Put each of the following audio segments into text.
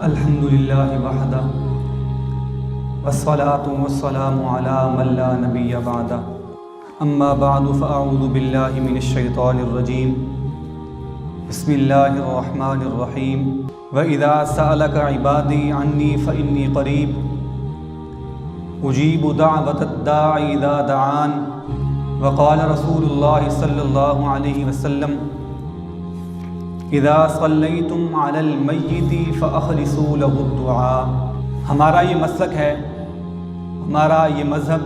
الحمدللہ وحدہ والصلاة والسلام علی من لا نبی بعدہ اما بعد فاعوذ باللہ من الشیطان الرجیم بسم اللہ الرحمن الرحیم وَإِذَا سَأَلَكَ عِبَادِي عَنِّي فَإِنِّي قَرِيبٌ أُجِيبُ دَعْوَةَ الدَّاعِ إِذَا دَعَانِ وقال رسول اللہ صلی اللہ علیہ وسلم اذا صلیتم علی المیت فاخلصوا له الدعاء۔ ہمارا یہ مسلک ہے، ہمارا یہ مذہب،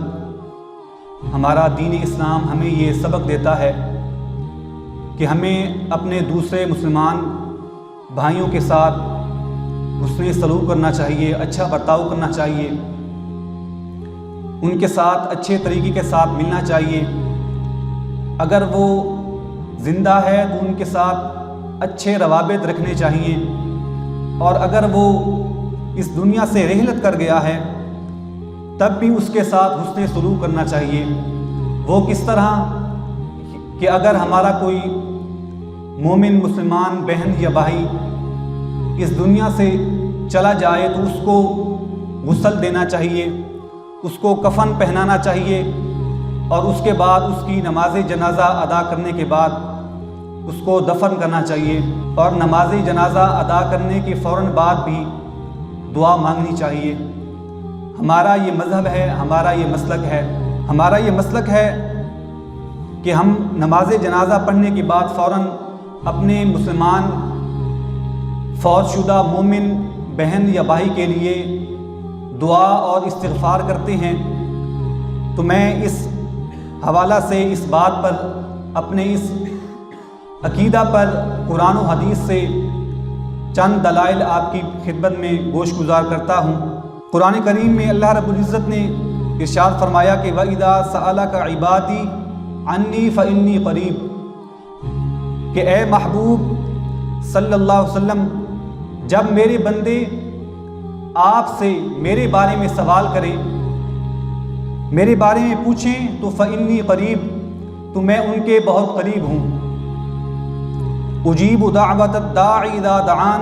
ہمارا دین اسلام ہمیں یہ سبق دیتا ہے کہ ہمیں اپنے دوسرے مسلمان بھائیوں کے ساتھ حسن سلوک کرنا چاہیے، اچھا برتاؤ کرنا چاہیے، ان کے ساتھ اچھے طریقے کے ساتھ ملنا چاہیے۔ اگر وہ زندہ ہے تو ان کے ساتھ اچھے روابط رکھنے چاہیے، اور اگر وہ اس دنیا سے رحلت کر گیا ہے تب بھی اس کے ساتھ حسن سلوک کرنا چاہیے۔ وہ کس طرح کہ اگر ہمارا کوئی مومن مسلمان بہن یا بھائی اس دنیا سے چلا جائے تو اس کو غسل دینا چاہیے، اس کو کفن پہنانا چاہیے، اور اس کے بعد اس کی نماز جنازہ ادا کرنے کے بعد اس کو دفن کرنا چاہیے، اور نماز جنازہ ادا کرنے کے فوراً بعد بھی دعا مانگنی چاہیے۔ ہمارا یہ مذہب ہے، ہمارا یہ مسلک ہے، ہمارا یہ مسلک ہے کہ ہم نماز جنازہ پڑھنے کے بعد فوراً اپنے مسلمان فوت شدہ مومن بہن یا بھائی کے لیے دعا اور استغفار کرتے ہیں۔ تو میں اس حوالہ سے اس بات پر، اپنے اس عقیدہ پر قرآن و حدیث سے چند دلائل آپ کی خدمت میں گوش گزار کرتا ہوں۔ قرآن کریم میں اللہ رب العزت نے ارشاد فرمایا کہ وَإِذَا سَأَلَكَ عِبَادِي عَنِّي فَإِنِّي قَرِيبٌ، کہ اے محبوب صلی اللہ علیہ وسلم، جب میرے بندے آپ سے میرے بارے میں سوال کریں، میرے بارے میں پوچھیں تو فَإِنِّي قَرِيب، تو میں ان کے بہت قریب ہوں۔ اجیب دعوت الداع اذا دعان،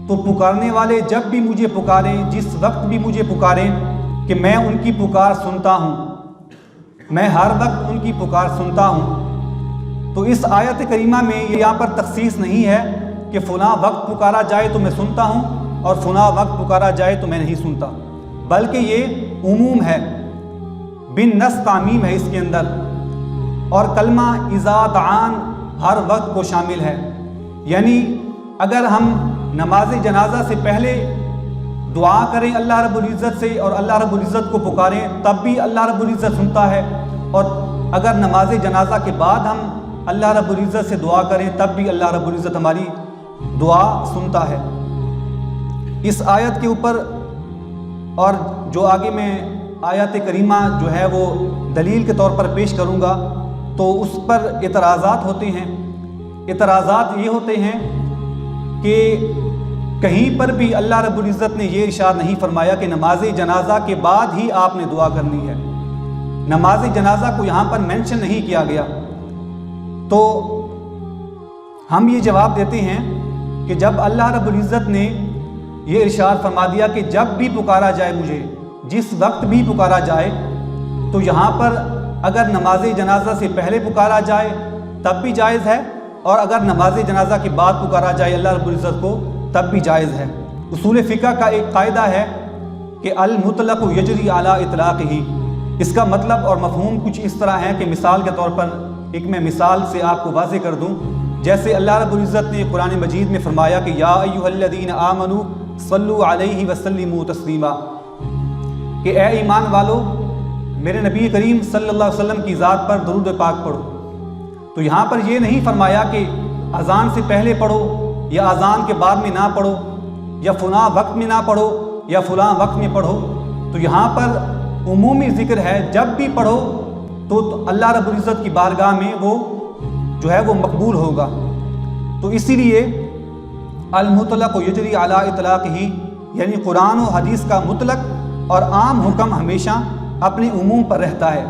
تو پکارنے والے جب بھی مجھے پکاریں، جس وقت بھی مجھے پکاریں، کہ میں ان کی پکار سنتا ہوں، میں ہر وقت ان کی پکار سنتا ہوں۔ تو اس آیت کریمہ میں یہاں پر تخصیص نہیں ہے کہ فلاں وقت پکارا جائے تو میں سنتا ہوں اور فلاں وقت پکارا جائے تو میں نہیں سنتا، بلکہ یہ عموم ہے، بن نص تعمیم ہے اس کے اندر، اور کلمہ اذا دعان ہر وقت کو شامل ہے۔ یعنی اگر ہم نماز جنازہ سے پہلے دعا کریں اللہ رب العزت سے اور اللہ رب العزت کو پکاریں تب بھی اللہ رب العزت سنتا ہے، اور اگر نماز جنازہ کے بعد ہم اللہ رب العزت سے دعا کریں تب بھی اللہ رب العزت ہماری دعا سنتا ہے۔ اس آیت کے اوپر، اور جو آگے میں آیت کریمہ جو ہے وہ دلیل کے طور پر پیش کروں گا، تو اس پر اعتراضات ہوتے ہیں۔ اعتراضات یہ ہوتے ہیں کہ کہیں پر بھی اللہ رب العزت نے یہ ارشاد نہیں فرمایا کہ نماز جنازہ کے بعد ہی آپ نے دعا کرنی ہے، نماز جنازہ کو یہاں پر مینشن نہیں کیا گیا۔ تو ہم یہ جواب دیتے ہیں کہ جب اللہ رب العزت نے یہ ارشاد فرما دیا کہ جب بھی پکارا جائے مجھے، جس وقت بھی پکارا جائے، تو یہاں پر اگر نماز جنازہ سے پہلے پکارا جائے تب بھی جائز ہے، اور اگر نماز جنازہ کے بعد پکارا جائے اللہ رب العزت کو تب بھی جائز ہے۔ اصول فقہ کا ایک قاعدہ ہے کہ المطلق یجری علی اطلاقہ، اس کا مطلب اور مفہوم کچھ اس طرح ہے کہ مثال کے طور پر ایک میں مثال سے آپ کو واضح کر دوں۔ جیسے اللہ رب العزت نے قرآن مجید میں فرمایا کہ یا ایھا الذین آمنوا صلوا علیہ وسلموا تسلیما، کہ اے ایمان والو میرے نبی کریم صلی اللہ علیہ وسلم کی ذات پر درود پاک پڑھو۔ تو یہاں پر یہ نہیں فرمایا کہ اذان سے پہلے پڑھو یا اذان کے بعد میں نہ پڑھو، یا فلاں وقت میں نہ پڑھو یا فلاں وقت میں پڑھو۔ تو یہاں پر عمومی ذکر ہے، جب بھی پڑھو تو اللہ رب العزت کی بارگاہ میں وہ جو ہے وہ مقبول ہوگا۔ تو اسی لیے المطلق یجری علی اطلاقہ، یعنی قرآن و حدیث کا مطلق اور عام حکم ہمیشہ اپنے عموم پر رہتا ہے،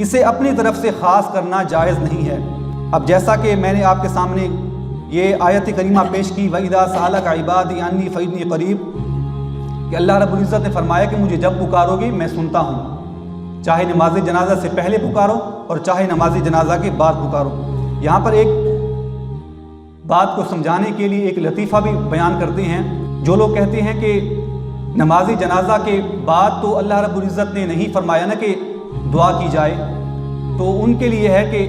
اسے اپنی طرف سے خاص کرنا جائز نہیں ہے۔ اب جیسا کہ میں نے آپ کے سامنے یہ آیت کریمہ پیش کی وَإِذَا سَأَلَكَ عِبَادِي عَنِّي فَإِنِّي قَرِيبٌ، کہ اللہ رب العزت نے فرمایا کہ مجھے جب پکارو گے میں سنتا ہوں، چاہے نماز جنازہ سے پہلے پکارو اور چاہے نماز جنازہ کے بعد پکارو۔ یہاں پر ایک بات کو سمجھانے کے لیے ایک لطیفہ بھی بیان کرتے ہیں۔ جو لوگ کہتے ہیں کہ نماز جنازہ کے بعد تو اللہ رب العزت نے نہیں فرمایا نا کہ دعا کی جائے، تو ان کے لیے ہے کہ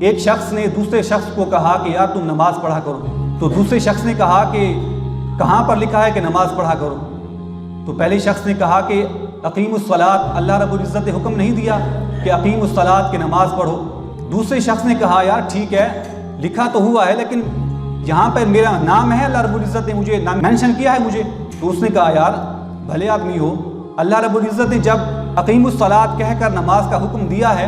ایک شخص نے دوسرے شخص کو کہا کہ یار تم نماز پڑھا کرو، تو دوسرے شخص نے کہا کہ کہاں پر لکھا ہے کہ نماز پڑھا کرو؟ تو پہلے شخص نے کہا کہ اقیم الصلاۃ، اللہ رب العزت نے حکم نہیں دیا کہ اقیم الصلاۃ کہ نماز پڑھو۔ دوسرے شخص نے کہا یار ٹھیک ہے لکھا تو ہوا ہے لیکن یہاں پر میرا نام ہے، اللہ رب العزت نے مجھے نام مینشن کیا ہے مجھے۔ تو اس نے کہا یار بھلے آدمی ہو، اللہ رب العزت نے جب اقیم الصلاۃ کہہ کر نماز کا حکم دیا ہے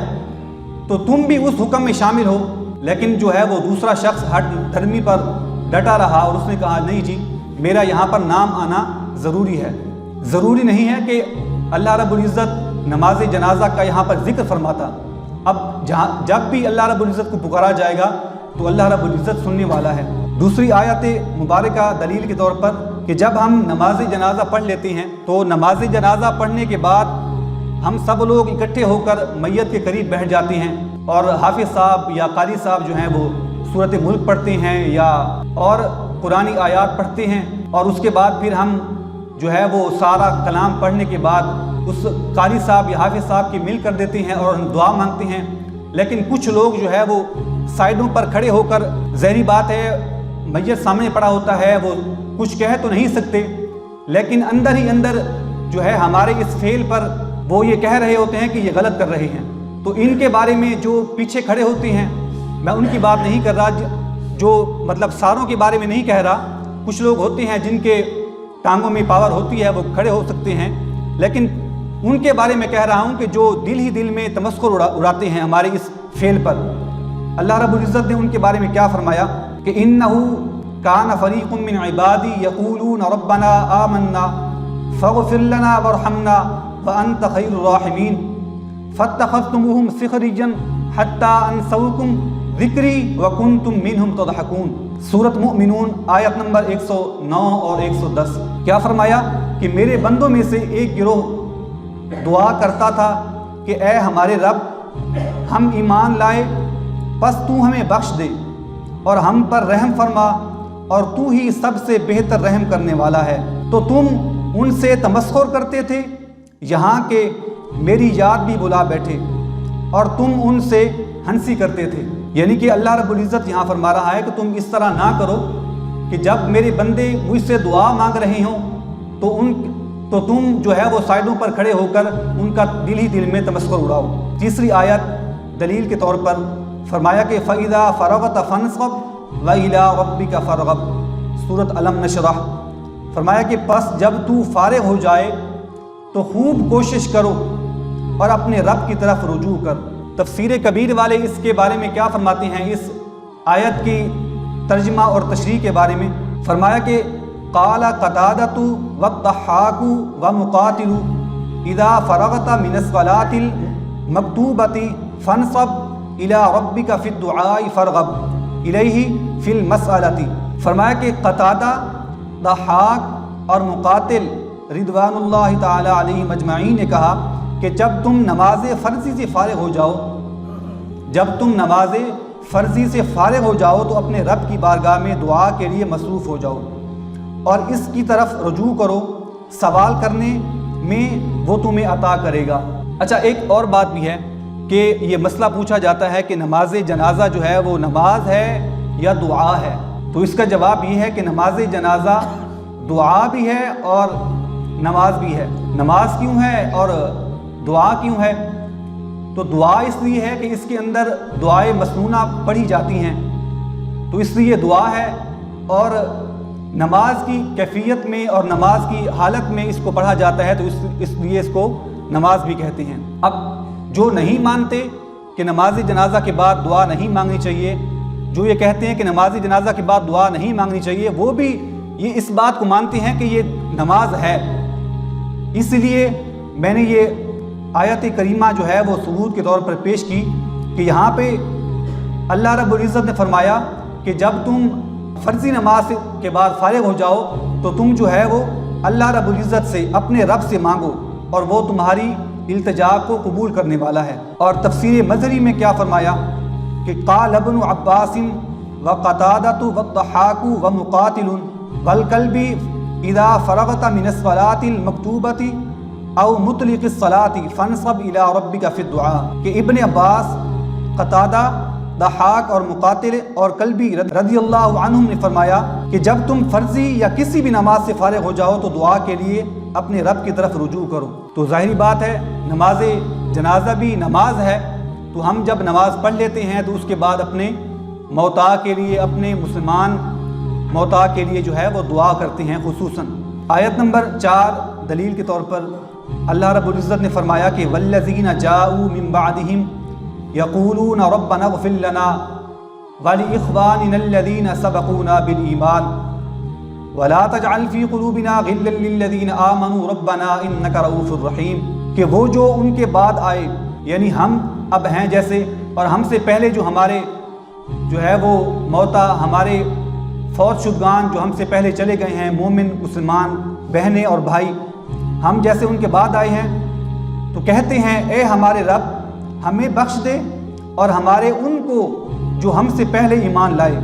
تو تم بھی اس حکم میں شامل ہو۔ لیکن جو ہے وہ دوسرا شخص ہٹ دھرمی پر ڈٹا رہا اور اس نے کہا نہیں جی میرا یہاں پر نام آنا ضروری ہے۔ ضروری نہیں ہے کہ اللہ رب العزت نماز جنازہ کا یہاں پر ذکر فرماتا۔ اب جب بھی اللہ رب العزت کو پکارا جائے گا تو اللہ رب العزت سننے والا ہے۔ دوسری آیت مبارکہ دلیل کے طور پر کہ جب ہم نماز جنازہ پڑھ لیتے ہیں تو نماز جنازہ پڑھنے کے بعد ہم سب لوگ اکٹھے ہو کر میت کے قریب بیٹھ جاتے ہیں اور حافظ صاحب یا قاری صاحب جو ہیں وہ سورۃ ملک پڑھتے ہیں یا اور قرآنی آیات پڑھتے ہیں، اور اس کے بعد پھر ہم جو ہے وہ سارا کلام پڑھنے کے بعد اس قاری صاحب یا حافظ صاحب کی مل کر دیتے ہیں اور دعا مانگتے ہیں۔ لیکن کچھ لوگ جو ہے وہ سائڈوں پر کھڑے ہو کر، ظاہری بات ہے میت سامنے پڑا ہوتا ہے، وہ کچھ کہہ تو نہیں سکتے لیکن اندر ہی اندر جو ہے ہمارے اس فعل پر وہ یہ کہہ رہے ہوتے ہیں کہ یہ غلط کر رہے ہیں۔ تو ان کے بارے میں جو پیچھے کھڑے ہوتے ہیں، میں ان کی بات نہیں کر رہا، جو مطلب ساروں کے بارے میں نہیں کہہ رہا، کچھ لوگ ہوتے ہیں جن کے ٹانگوں میں پاور ہوتی ہے وہ کھڑے ہو سکتے ہیں، لیکن ان کے بارے میں کہہ رہا ہوں کہ جو دل ہی دل میں تمسخر اڑاتے ہیں ہمارے اس فعل پر۔ اللہ رب العزت نے ان کے بارے میں کیا فرمایا کہ إِنَّهُ كَانَ فَرِيقٌ مِّنْ عِبَادِي يَقُولُونَ رَبَّنَا آمَنَّا فَاغْفِرْ لَنَا وَارْحَمْنَا وَأَنْتَ خَيْرُ الرَّاحِمِينَ فَاتَّخَذْتُمُوهُمْ سِخْرِيًّا حَتَّى أَنْسَوْكُمْ ذِكْرِي وَكُنْتُمْ مِنْهُمْ تَضْحَكُونَ۔ سورۃ مؤمنون آیت نمبر 109 اور 110۔ کیا فرمایا کہ میرے بندوں میں سے ایک گروہ دعا کرتا تھا کہ اے ہمارے رب ہم ایمان لائے پس تو ہمیں بخش دے اور ہم پر رحم فرما اور تو ہی سب سے بہتر رحم کرنے والا ہے۔ تو تم ان سے تمسخر کرتے تھے یہاں کہ میری یاد بھی بلا بیٹھے اور تم ان سے ہنسی کرتے تھے۔ یعنی کہ اللہ رب العزت یہاں فرما رہا ہے کہ تم اس طرح نہ کرو کہ جب میرے بندے مجھ سے دعا مانگ رہے ہوں تو تم جو ہے وہ سائڈوں پر کھڑے ہو کر ان کا دل ہی دل میں تمسخر اڑاؤ۔ تیسری آیت دلیل کے طور پر فرمایا کہ فَإِذَا فَرَغْتَ فَانْصَبْ وَإِلَىٰ رَبِّكَ فَارْغَب، سورۃ الم نشرح۔ فرمایا کہ پس جب تو فارغ ہو جائے تو خوب کوشش کرو اور اپنے رب کی طرف رجوع کر۔ تفسیر کبیر والے اس کے بارے میں کیا فرماتے ہیں، اس آیت کی ترجمہ اور تشریح کے بارے میں فرمایا کہ قال قتادۃ والضحاک ومقاتل اذا فرغت من الصلاۃ المکتوبۃ فانصب الى ربک فی الدعاء فارغب الیہ فی المسألۃ۔ فرمایا کہ قتادہ، ضحاک اور مقاتل رضوان اللہ تعالی علیہم اجمعین نے کہا کہ جب تم نماز فرضی سے فارغ ہو جاؤ، تو اپنے رب کی بارگاہ میں دعا کے لیے مصروف ہو جاؤ اور اس کی طرف رجوع کرو، سوال کرنے میں وہ تمہیں عطا کرے گا۔ اچھا، ایک اور بات بھی ہے کہ یہ مسئلہ پوچھا جاتا ہے کہ نماز جنازہ جو ہے وہ نماز ہے یا دعا ہے؟ تو اس کا جواب یہ ہے کہ نماز جنازہ دعا بھی ہے اور نماز بھی ہے۔ نماز کیوں ہے اور دعا کیوں ہے؟ تو دعا اس لیے ہے کہ اس کے اندر دعائیں مسنونہ پڑھی جاتی ہیں تو اس لیے دعا ہے، اور نماز کی کیفیت میں اور نماز کی حالت میں اس کو پڑھا جاتا ہے تو اس لیے اس کو نماز بھی کہتے ہیں۔ اب جو نہیں مانتے کہ نماز جنازہ کے بعد دعا نہیں مانگنی چاہیے، جو یہ کہتے ہیں کہ نماز جنازہ کے بعد دعا نہیں مانگنی چاہیے، وہ بھی یہ اس بات کو مانتے ہیں کہ یہ نماز ہے۔ اس لیے میں نے یہ آیت کریمہ جو ہے وہ ثبوت کے طور پر پیش کی کہ یہاں پہ اللہ رب العزت نے فرمایا کہ کہ جب تم فرضی نماز کے بعد فارغ ہو جاؤ تو تم جو ہے وہ اللہ رب العزت سے اپنے رب سے مانگو اور وہ تمہاری التجا کو قبول کرنے والا ہے۔ اور تفسیر مظہری میں کیا فرمایا کہ قال ابن عباس وقتادۃ والضحاک ومقاتل والکلب اذا فرغت من الصلاۃ المکتوبۃ او مطلق الصلاۃ فانصب الی ربک فی الدعاء، کہ ابن عباس، قتادہ، ضحاک اور مقاتل اور کلبی رضی اللہ عنہم نے فرمایا کہ جب تم فرضی یا کسی بھی نماز سے فارغ ہو جاؤ تو دعا کے لیے اپنے رب کی طرف رجوع کرو۔ تو ظاہری بات ہے نماز جنازہ بھی نماز ہے، تو ہم جب نماز پڑھ لیتے ہیں تو اس کے بعد اپنے موتا کے لیے، اپنے مسلمان موتا کے لیے جو ہے وہ دعا کرتے ہیں۔ خصوصاً آیت نمبر 4 دلیل کے طور پر اللہ رب العزت نے فرمایا کہ والذین جاءوا من بعدہم یقولون ربنا اغفر لنا ولاخواننا الذین سبقونا بالایمان ولا تجعل فی قلوبنا غلا للذین آمنوا ربنا انک رؤوف رحیم، کہ وہ جو ان کے بعد آئے، یعنی ہم اب ہیں جیسے، اور ہم سے پہلے جو ہمارے جو ہے وہ موتا، ہمارے فوت شدگان جو ہم سے پہلے چلے گئے ہیں، مومن مسلمان بہنیں اور بھائی، ہم جیسے ان کے بعد آئے ہیں، تو کہتے ہیں اے ہمارے رب ہمیں بخش دے اور ہمارے ان کو جو ہم سے پہلے ایمان لائے،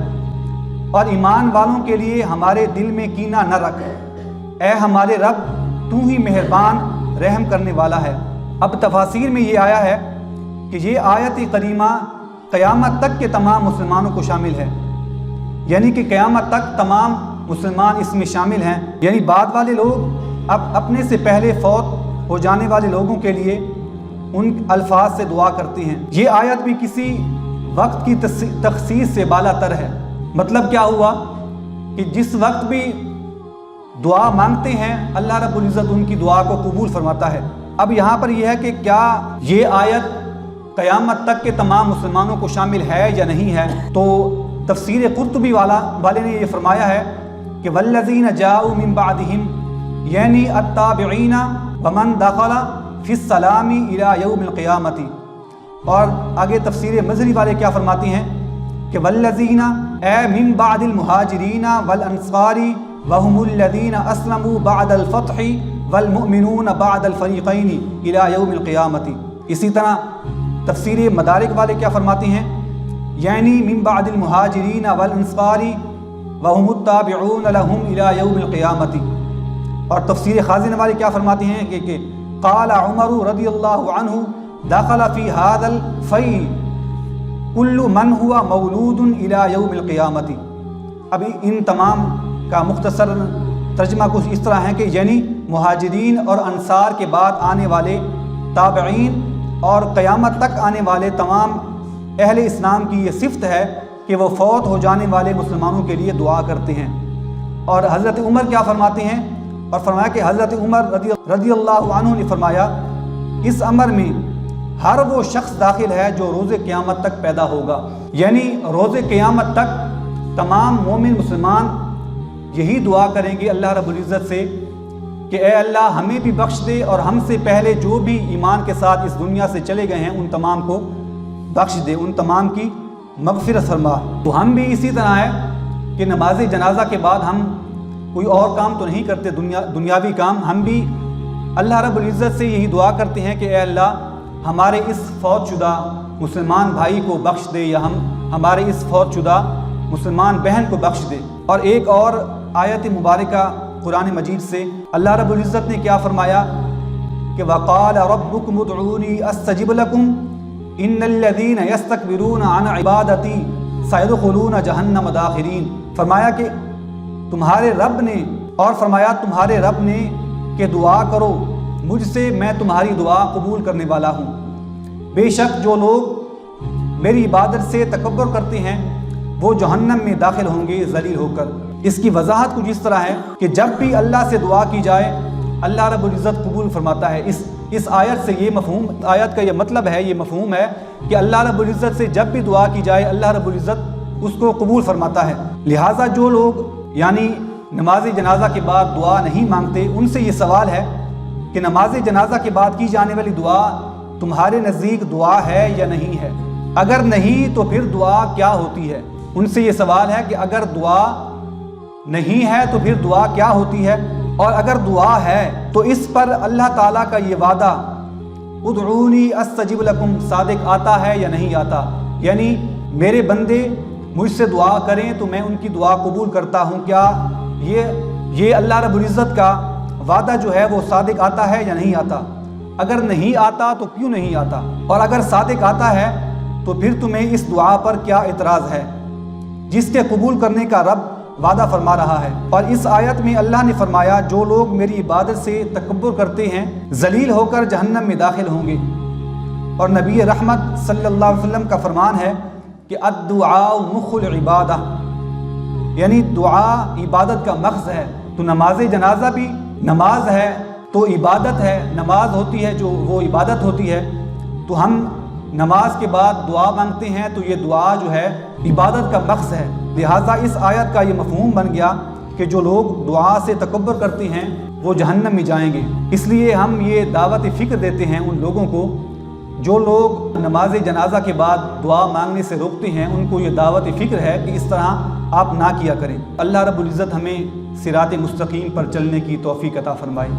اور ایمان والوں کے لیے ہمارے دل میں کینہ نہ رکھ، اے ہمارے رب تو ہی مہربان رحم کرنے والا ہے۔ اب تفاسیر میں یہ آیا ہے کہ یہ آیت کریمہ قیامت تک کے تمام مسلمانوں کو شامل ہے، یعنی کہ قیامت تک تمام مسلمان اس میں شامل ہیں، یعنی بعد والے لوگ اب اپنے سے پہلے فوت ہو جانے والے لوگوں کے لیے ان الفاظ سے دعا کرتے ہیں۔ یہ آیت بھی کسی وقت کی تخصیص سے بالا تر ہے۔ مطلب کیا ہوا کہ جس وقت بھی دعا مانگتے ہیں اللہ رب العزت ان کی دعا کو قبول فرماتا ہے۔ اب یہاں پر یہ ہے کہ کیا یہ آیت قیامت تک کے تمام مسلمانوں کو شامل ہے یا نہیں ہے؟ تو تفسیر قرطبی والے نے یہ فرمایا ہے کہ والذین جاءوا من بعدہم یعنی التابعین ومن دخل فی السلام الی یوم القیامت۔ اور آگے تفسیر مظہری والے کیا فرماتی ہیں کہ والذین اے من بعد المہاجرین والانصار وهم الذین اسلموا بعد الفتح والمؤمنون بعد الفریقین الی یوم القیامت۔ اسی طرح تفسیر مدارک والے کیا فرماتی ہیں یعنی من بعد المہاجرین والانصار وهم التابعون لهم الی یوم القیامت۔ اور تفسیر خازن والے کیا فرماتی ہیں کہ قال عمر رضی اللہ عنہ دخل فی هذا الفی کل من هو مولود الی یوم القیامت۔ اب ان تمام کا مختصر ترجمہ کچھ اس طرح ہے کہ یعنی مہاجرین اور انصار کے بعد آنے والے تابعین اور قیامت تک آنے والے تمام اہل اسلام کی یہ صفت ہے کہ وہ فوت ہو جانے والے مسلمانوں کے لیے دعا کرتے ہیں۔ اور حضرت عمر کیا فرماتے ہیں؟ اور فرمایا کہ حضرت عمر رضی اللہ عنہ نے فرمایا اس امر میں ہر وہ شخص داخل ہے جو روز قیامت تک پیدا ہوگا، یعنی روز قیامت تک تمام مومن مسلمان یہی دعا کریں گے اللہ رب العزت سے کہ اے اللہ ہمیں بھی بخش دے اور ہم سے پہلے جو بھی ایمان کے ساتھ اس دنیا سے چلے گئے ہیں ان تمام کو بخش دے، ان تمام کی مغفرت فرما۔ تو ہم بھی اسی طرح ہے کہ نماز جنازہ کے بعد ہم کوئی اور کام تو نہیں کرتے دنیاوی کام، ہم بھی اللہ رب العزت سے یہی دعا کرتے ہیں کہ اے اللہ ہمارے اس فوت شدہ مسلمان بھائی کو بخش دے یا ہمارے اس فوت شدہ مسلمان بہن کو بخش دے۔ اور ایک اور آیت مبارکہ قرآن مجید سے اللہ رب العزت نے کیا فرمایا کہ وقال ربکم ادعونی استجب لکم ان الذین یستکبرون عن عبادتی سیدخلون جہنم داخرین۔ فرمایا کہ تمہارے رب نے، اور فرمایا تمہارے رب نے کہ دعا کرو مجھ سے، میں تمہاری دعا قبول کرنے والا ہوں، بے شک جو لوگ میری عبادت سے تکبر کرتے ہیں وہ جہنم میں داخل ہوں گے ذلیل ہو کر۔ اس کی وضاحت کچھ اس طرح ہے کہ جب بھی اللہ سے دعا کی جائے اللہ رب العزت قبول فرماتا ہے۔ اس آیت سے یہ مفہوم، آیت کا یہ مطلب ہے، یہ مفہوم ہے کہ اللہ رب العزت سے جب بھی دعا کی جائے اللہ رب العزت اس کو قبول فرماتا ہے۔ لہٰذا جو لوگ یعنی نماز جنازہ کے بعد دعا نہیں مانگتے ان سے یہ سوال ہے کہ نماز جنازہ کے بعد کی جانے والی دعا تمہارے نزدیک دعا ہے یا نہیں ہے؟ اگر نہیں تو پھر دعا کیا ہوتی ہے؟ ان سے یہ سوال ہے کہ اگر دعا نہیں ہے تو پھر دعا کیا ہوتی ہے، اور اگر دعا ہے تو اس پر اللہ تعالیٰ کا یہ وعدہ ادعونی استجب لکم صادق آتا ہے یا نہیں آتا، یعنی میرے بندے مجھ سے دعا کریں تو میں ان کی دعا قبول کرتا ہوں، کیا یہ اللہ رب العزت کا وعدہ جو ہے وہ صادق آتا ہے یا نہیں آتا؟ اگر نہیں آتا تو کیوں نہیں آتا، اور اگر صادق آتا ہے تو پھر تمہیں اس دعا پر کیا اعتراض ہے جس کے قبول کرنے کا رب وعدہ فرما رہا ہے؟ اور اس آیت میں اللہ نے فرمایا جو لوگ میری عبادت سے تکبر کرتے ہیں ذلیل ہو کر جہنم میں داخل ہوں گے، اور نبی رحمت صلی اللہ علیہ وسلم کا فرمان ہے کہ الدعاء مخ العبادہ، یعنی دعا عبادت کا مغز ہے۔ تو نماز جنازہ بھی نماز ہے تو عبادت ہے، نماز ہوتی ہے جو وہ عبادت ہوتی ہے، تو ہم نماز کے بعد دعا مانگتے ہیں تو یہ دعا جو ہے عبادت کا مغز ہے۔ لہٰذا اس آیت کا یہ مفہوم بن گیا کہ جو لوگ دعا سے تکبر کرتے ہیں وہ جہنم میں جائیں گے۔ اس لیے ہم یہ دعوت فکر دیتے ہیں ان لوگوں کو جو لوگ نماز جنازہ کے بعد دعا مانگنے سے روکتے ہیں، ان کو یہ دعوت فکر ہے کہ اس طرح آپ نہ کیا کریں۔ اللہ رب العزت ہمیں صراط مستقیم پر چلنے کی توفیق عطا فرمائے۔